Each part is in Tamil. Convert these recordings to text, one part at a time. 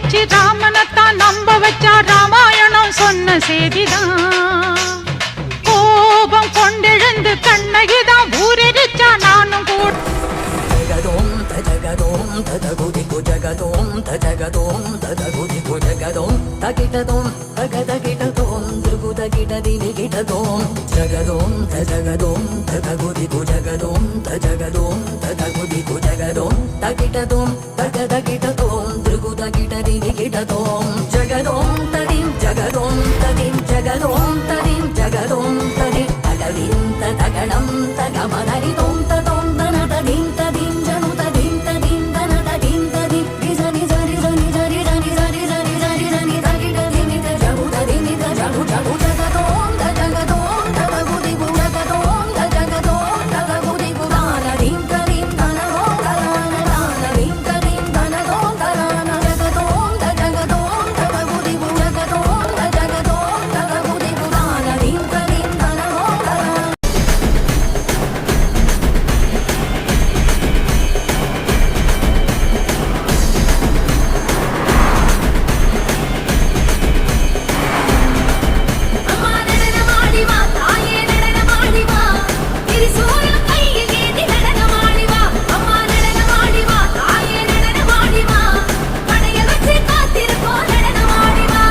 வச்சு ராமனத்தான் நம்ப வச்சா ராமாயணம் சொன்ன செய்திதான். கோபம் கொண்டெழுந்து கண்ணகிதான் ஊரெரிச்சா நானும் கூட. ஜகதோம் தஜகதோம் ததகுதிகு ஜகதோம் தஜகதோம் ததகுதிகு ஜகதோம் தகிடதோம் தகதகிடதோம் திருகுதகிடதிகிடதோம் ஜகதோம் தஜகதோம் ததகுதிகு ஜகதோம் தஜகதோம் ததகுதிகு ஜகதோம் தகிடதோம் தகதகிடதோம் திருகுதகிடதிகிடதோம் ஜகதோம் ததிம் ஜகதோம் ததிம் ஜகதோம் ததிம் ஜகதோம் ததிம் தகதிம் தகடம் தகமதரிதோம் ததோம் தனததிம் ததிம் ஜனு ததிம் ததிம் தனததிம் ததிம் நிஜனி ஜரி ஜனி ஜரி ஜனி ஜரி ஜரி ஜரி ஜனி தகிடதிமி தஜகு ததிமி தஜகு ஜகு ஜகதோம் தஜகதோம் ததகுதிகு ஜகதோம் தஜகதோம் ததகுதிகு தானதிம் ததிம் தனதோம் தலான தானதிம் ததிம் தனதோம் தலான ஜகதோம் தஜகதோம் ததகுதிகு ஜகதோம் தஜகதோம் ததகுதிகு தானதிம் ததிம் தனதோம் தலான. அம்மா நடனமாடி வா தாயே நடனமாடி வா திரிசூலம் கையில் ஏந்தி நடனமாடி வா அம்மா நடனமாடி வா தாயே நடனமாடி வா படையல் வச்சு காத்திருக்கோம் நடனமாடி வா.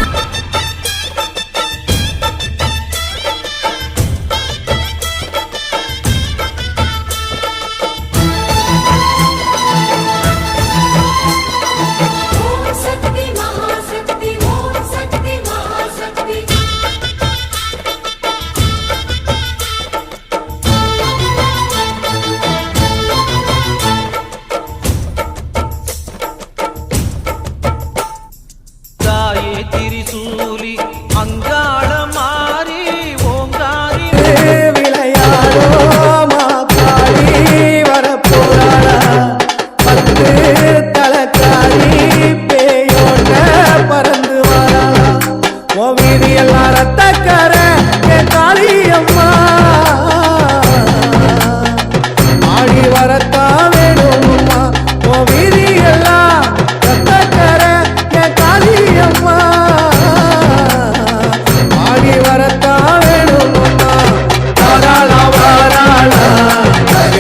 ஓம் சக்தி மகாசக்தி ஓம் சக்தி மகாசக்தி. தாயே திரிசூலி அங்காள மாறி ஓங்காரி விளையாடோ மாக்காளி வரப்போறாளா பத்து தலக்காரி பேயோட்ட பறந்து வராளா ஓ வீதியெல்லாம் ரத்தக்கார என் காளி அம்மா ஆடி வரத்தான் வேணும்மா ஓ வீதியெல்லாம் ரத்தக்கார என் காளி அம்மா ஆடி வரத்தான் வேணும்மா வாராளா வாராளா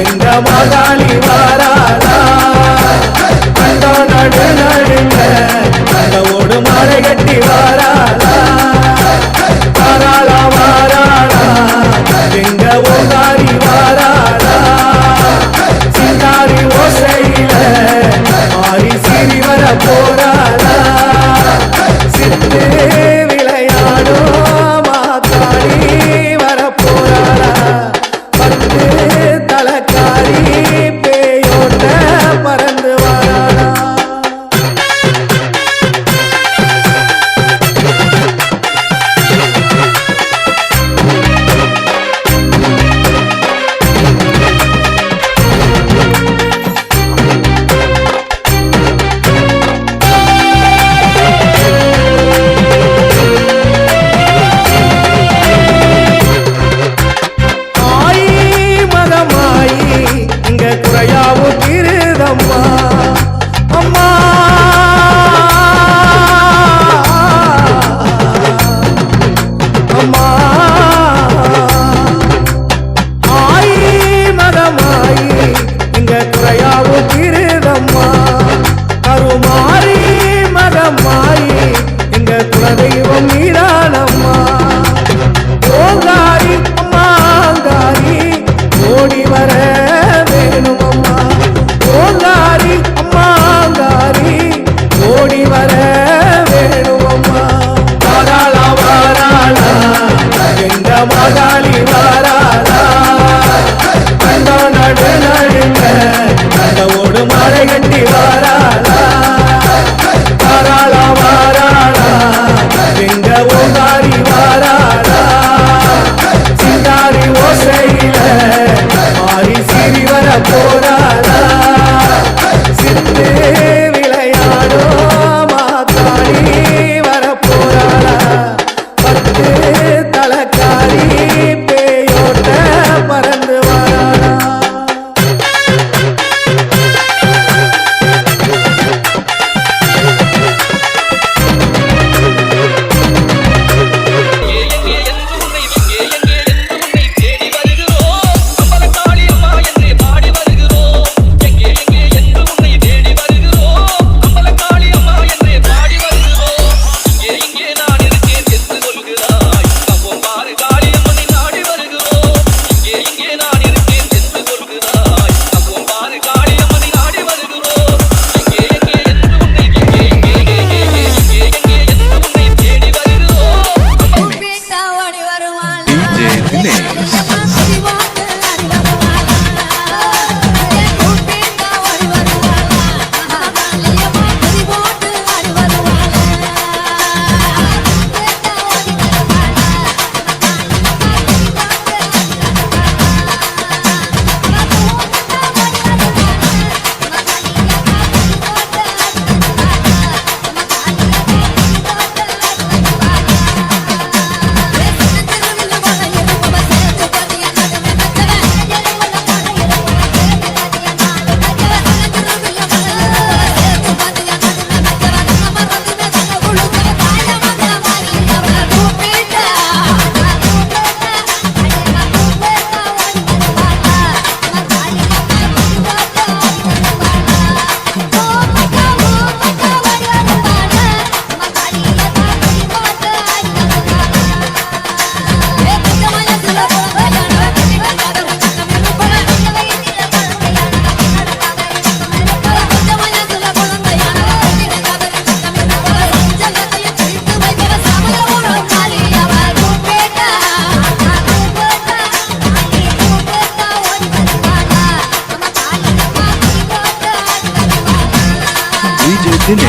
எங்க மகாளி வாராளா கண்டோ நடு நடுங்க கண்டவோடு மழை கட்டி வாராளா வாராளா வாராளா எங்க ஓங்காரி வாராளா சிங்காரி ஓசையில மாறி சிறி வர போறாளா சித்து விளையாடோ மாக்காளி வரப்போறாளா பத்து தலக்காரி பேயோட்ட பறந்து வராளா. ஆயி மகமாயி இங்க குறையாவும் திருதம்மா அம்மா அம்மா ஆயி மகமாயி இங்க குறையாவும் திருதம்மா கருமாரி மகமாயி இங்க குலதெய்வம் நீதானம்மா ஓங்காரி அம்மாங்காரி ஓடி வர வேணும் அம்மா ஓங்காரி அம்மாங்காரி ஓடி வர வேணும் அம்மா வாராளா வாராளா எங்க மகாளி வாராளா கண்டோ நடு நடுங்க கண்டவோடு மழை கட்டி வாராளா வாராளா வாராளா எங்க ஓங்காரி வாராளா சிந்தி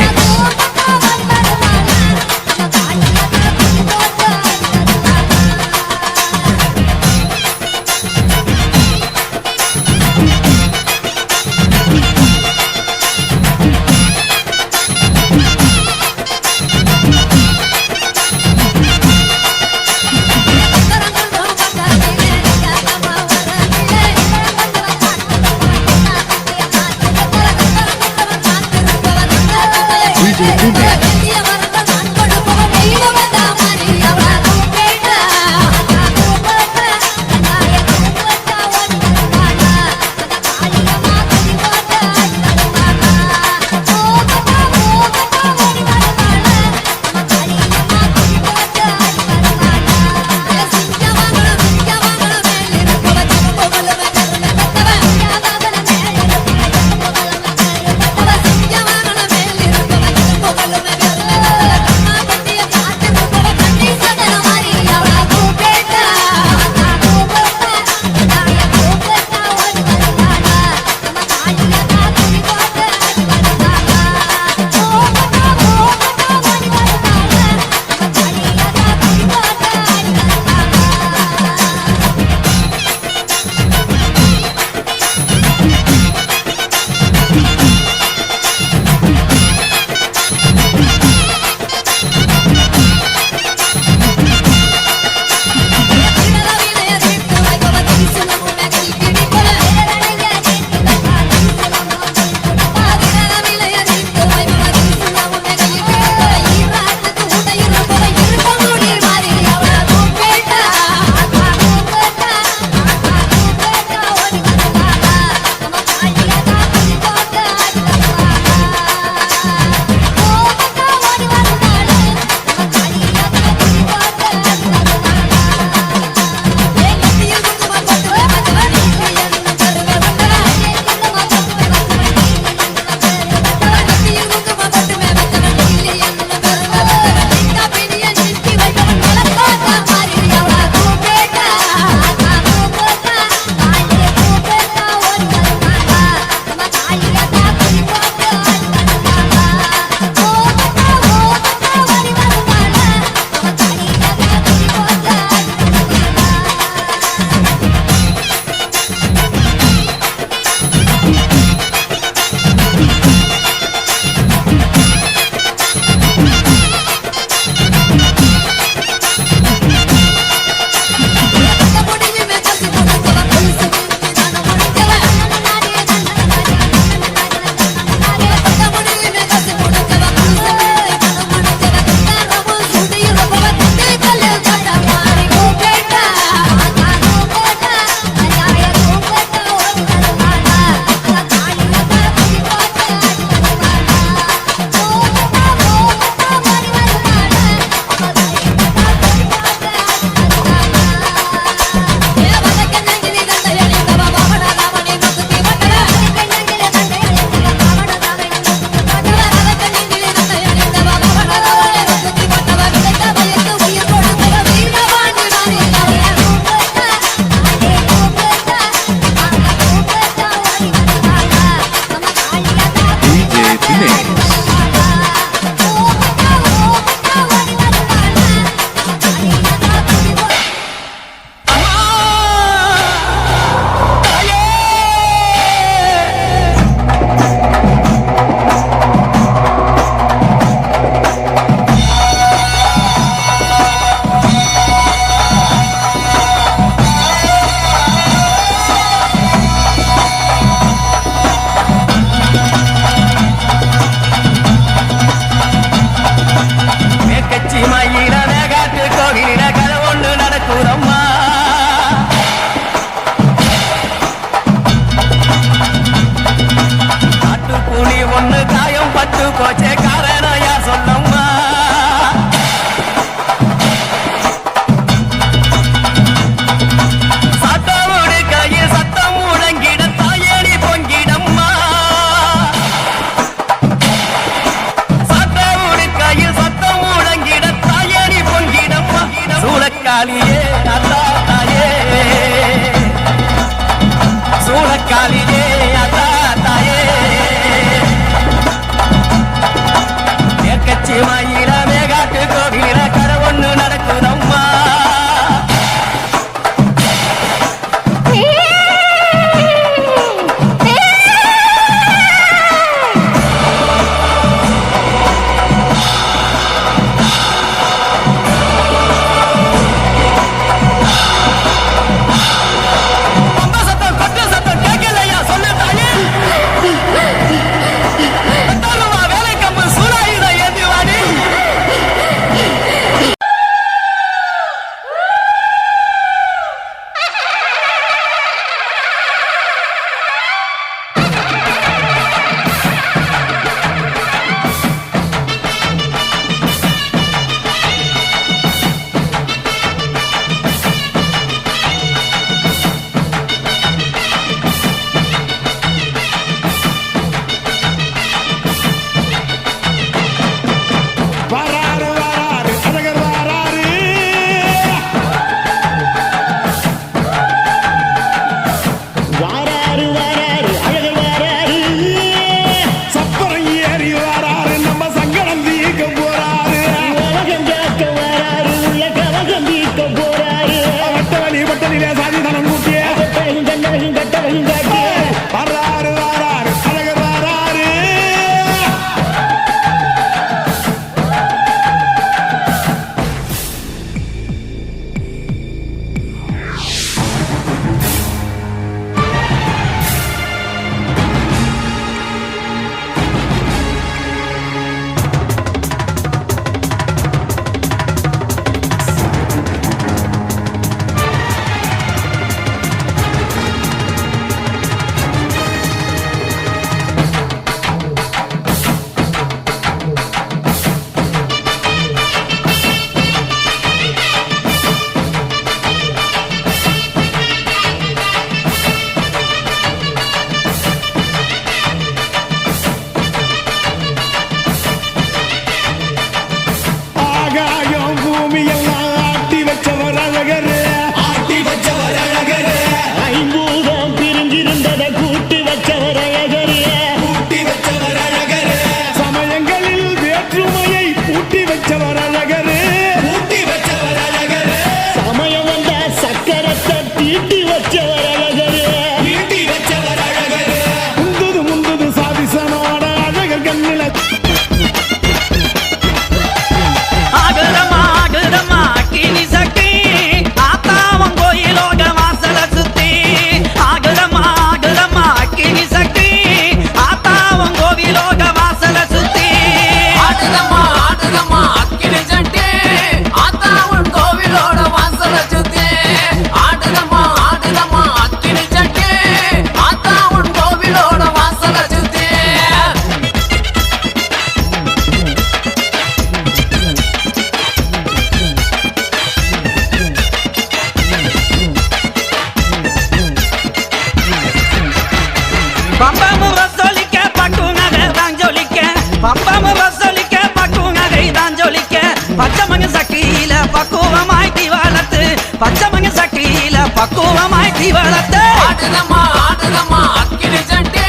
பம்பம வசலிக்க பக்குவகை தான் ஜொலிக்க பச்சமங்க சக்கியில பக்குவமாய் தீவளத்து பச்சமங்க சக்கியில பக்குவமாய் தீவளத்து ஆடுதம்மா ஆடுதம்மா அக்கினி சட்டி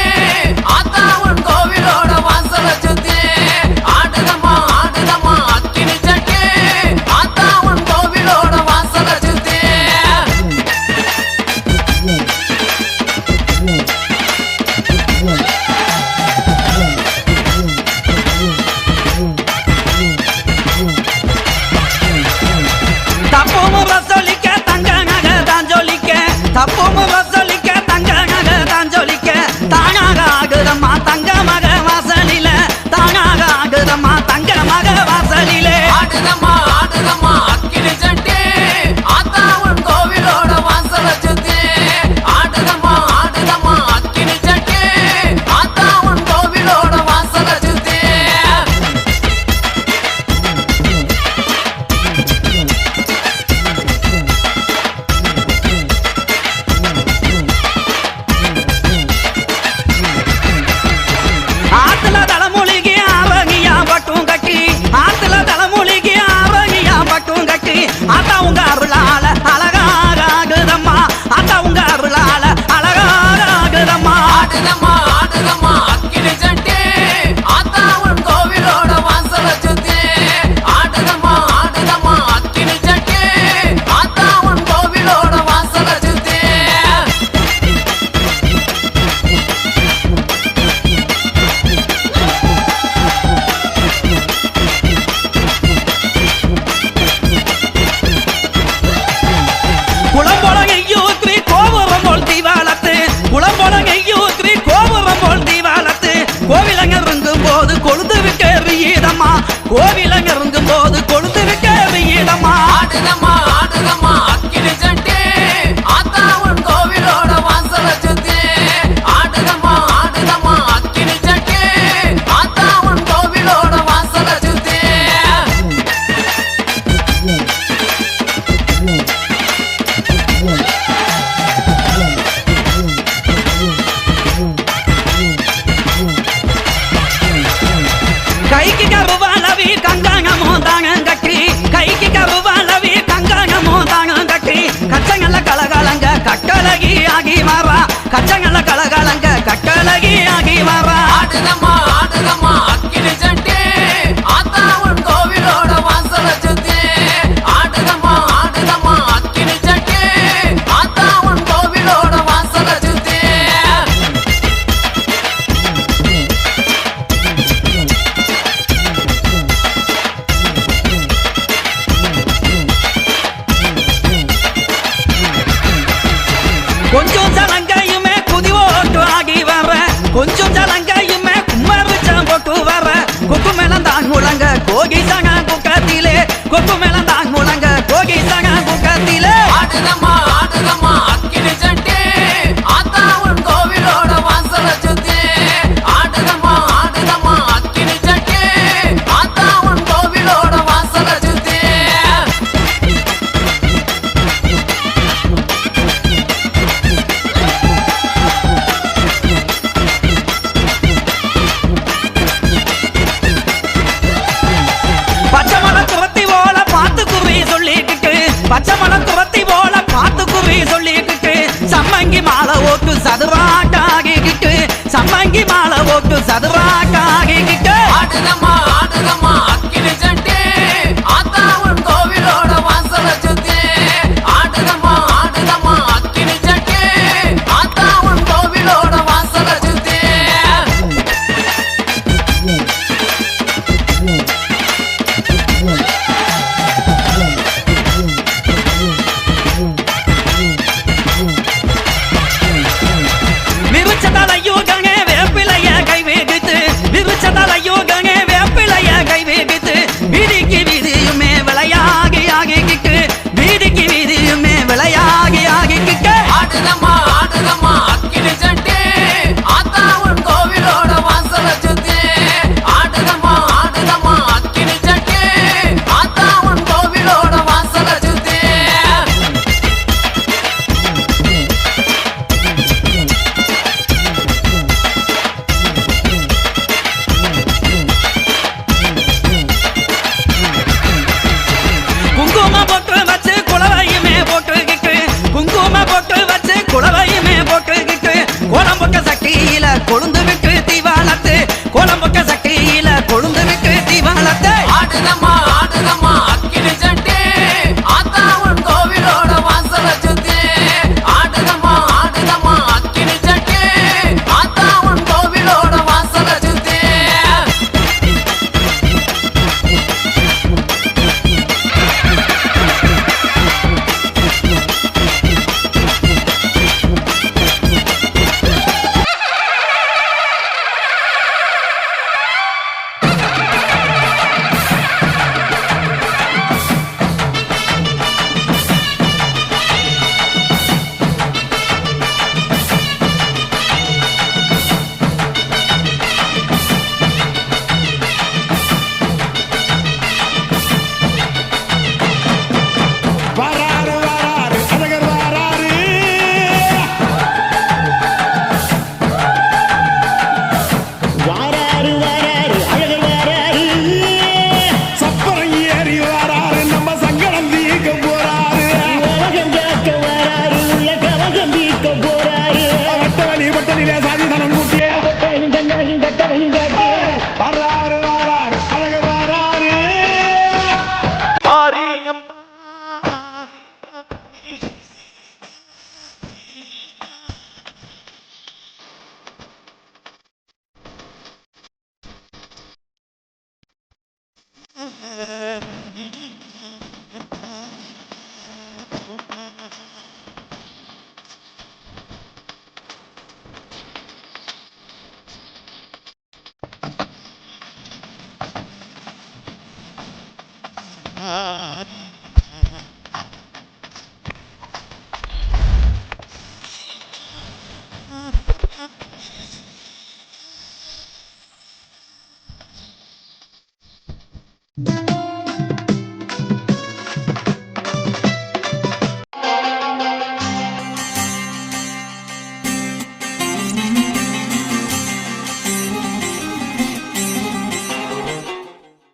ஆத்தா உன் கோவிலோட வாசல சுத்தி ஆடுதம்மா ஆடுதம்மா அக்கினி சட்டி ஆத்தா உன் கோவிலோட வாசல சுத்தி தப்போம வசலிக்க தங்கங்க தான் ஜொலிக்க தப்போம வசலிக்க தங்கங்க தான் ஜொலிக்க தானாக ஆகுதம்மா தங்க மக வாசலில தானாக ஆகுதம்மா தங்க மக வாசலிலே ஆடுதம்மா ஆடுதம்மா அக்கினி சட்டி ஆத்தா உன் கோவிலோட வாசல சுத்தி ஆடுதம்மா ஆடுதம்மா அக்கினி சட்டி ஆத்தா உன் கோவிலோட வாசல சுத்தி ஆத்துல தலைமொழிக்கு ஆவகியா பட்டும் கட்டி ஆத்துல தலைமொழிக்கு ஆவகியா பட்டும் கட்டி ஆத்தா உங்க அருளால அழகாக ஆகுதம்மா ஆத்தா உங்க அருளால அழகாக ஆகுதம்மா ஆடுதம்மா ஆடுதம்மா அக்கினி சட்டி ஆத்தா உன் கோவிலோட வாசல சுத்தி ஆடுதம்மா ஆடுதம்மா அக்கினி சட்டி ஆத்தா உன் கோவிலோட வாசல சுத்தி குளம்பொழகையூத்ரி கோபுரம் போல் தீவாளத்து குளம்பொழகையூத்ரி கோபுரம் போல் தீவாளத்து கோவிலங்க இறங்கும் போது கொழுந்து விட்டு எறியதம்மா கோவிலங்க இறங்கும் போது கொழுந்து விட்டு எறியதம்மா ஆடுதம்மா ஆடுதம்மா அக்கினி சட்டி ஆத்தா உன் கோவிலோட வாசல சுத்தி ஆடுதம்மா ஆடுதம்மா அக்கினி சட்டி ஆத்தா உன் கோவிலோட வாசல சுத்தி கைக்கு கருவாலவி கங்காங்கமோ தாங்க கட்டி கைக்கு கருவாலவி கங்காங்கமோ தாங்க கட்டி கச்சங்கல்ல கலகலங்க கட்டழகி ஆகி மாறா கச்சங்கல்ல கலகலங்க கட்டழகி ஆகி மாறா ஆடுதம்மா ஆடுதம்மா அக்கினி சட்டி ஆத்தா உன் கோவிலோட வாசல சுத்தி ஆடுதம்மா ஆடுதம்மா அக்கினி சட்டி ஆத்தா உன் கோவிலோட வாசல சுத்தி கொஞ்சம் ஜலங்கையுமே குதி ஓட்டு ஆகி வர கொஞ்சம் ஜலங்கையுமே கும்மரிச்சம் போட்டு வர கொக்கு மேலந்தான் முழங்க கோகி சங்க குக்கத்திலே கொக்கு மேலந்தான் முழங்க கோகி சங்க குக்கத்திலே ஆடுதம்மா ஆடுதம்மா அக்கினி சட்டி ஆத்தா உன் கோவிலோட வாசல சுத்தி ஆடுதம்மா ஆடுதம்மா அக்கினி சட்டி ஆத்தா உன் கோவிலோட வாசல சுத்தி பச்சை மலை துரத்தி போல பார்த்து குறி சொல்லிக்கிட்டு பச்சை மலை துரத்தி போல பார்த்து குறி சொல்லிக்கிட்டு சம்மங்கி மாலை ஓட்டு சதுராட்டாகிக்கிட்டு சம்மங்கி மாலை ஓட்டு சதுராட்டாகிக்கிட்டு ஆடுதம்மா ஆடுதம்மா அக்கினி சட்டி ஆத்தா உன் கோவிலோட வாசல சுத்தி ஆடுதம்மா ஆடுதம்மா அக்கினி சட்டி ஆத்தா உன் கோவிலோட வாசல சுத்தி விருச்ச தலையூக்கங்க வேப்பிலைய கை வைத்து தொட்டு